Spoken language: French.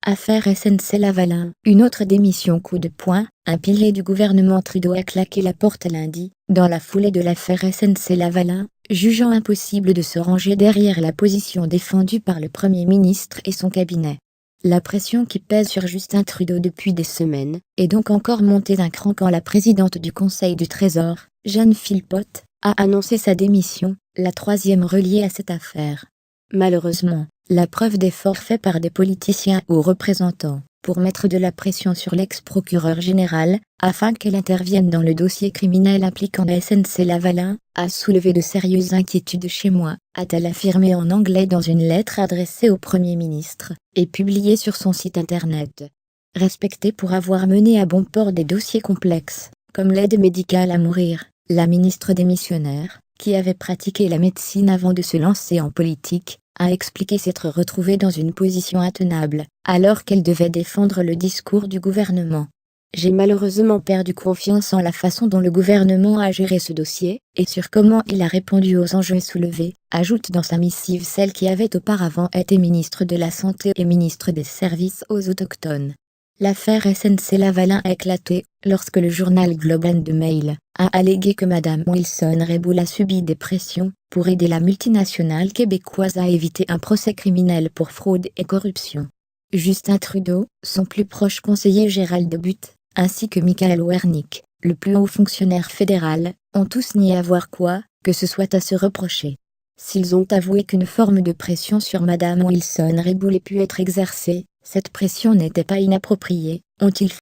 Affaire SNC-Lavalin. Une autre démission coup de poing. Un pilier du gouvernement Trudeau a claqué la porte lundi, dans la foulée de l'affaire SNC-Lavalin, jugeant impossible de se ranger derrière la position défendue par le Premier ministre et son cabinet. La pression qui pèse sur Justin Trudeau depuis des semaines est donc encore montée d'un cran quand la présidente du Conseil du Trésor, Jeanne Philpott, a annoncé sa démission, la troisième reliée à cette affaire. Malheureusement, la preuve d'efforts faits par des politiciens ou représentants pour mettre de la pression sur l'ex-procureur général afin qu'elle intervienne dans le dossier criminel impliquant la SNC-Lavalin a soulevé de sérieuses inquiétudes chez moi, a-t-elle affirmé en anglais dans une lettre adressée au Premier ministre et publiée sur son site internet. Respectée pour avoir mené à bon port des dossiers complexes, comme l'aide médicale à mourir, la ministre démissionnaire, qui avait pratiqué la médecine avant de se lancer en politique, a expliqué s'être retrouvée dans une position intenable, alors qu'elle devait défendre le discours du gouvernement. J'ai malheureusement perdu confiance en la façon dont le gouvernement a géré ce dossier, et sur comment il a répondu aux enjeux soulevés, ajoute dans sa missive celle qui avait auparavant été ministre de la Santé et ministre des Services aux Autochtones. L'affaire SNC-Lavalin a éclaté lorsque le journal Globe and Mail a allégué que Mme Wilson-Raybould a subi des pressions pour aider la multinationale québécoise à éviter un procès criminel pour fraude et corruption. Justin Trudeau, son plus proche conseiller Gérald Butte, ainsi que Michael Wernick, le plus haut fonctionnaire fédéral, ont tous nié avoir quoi que ce soit à se reprocher. S'ils ont avoué qu'une forme de pression sur Mme Wilson-Raybould ait pu être exercée, cette pression n'était pas inappropriée, ont-ils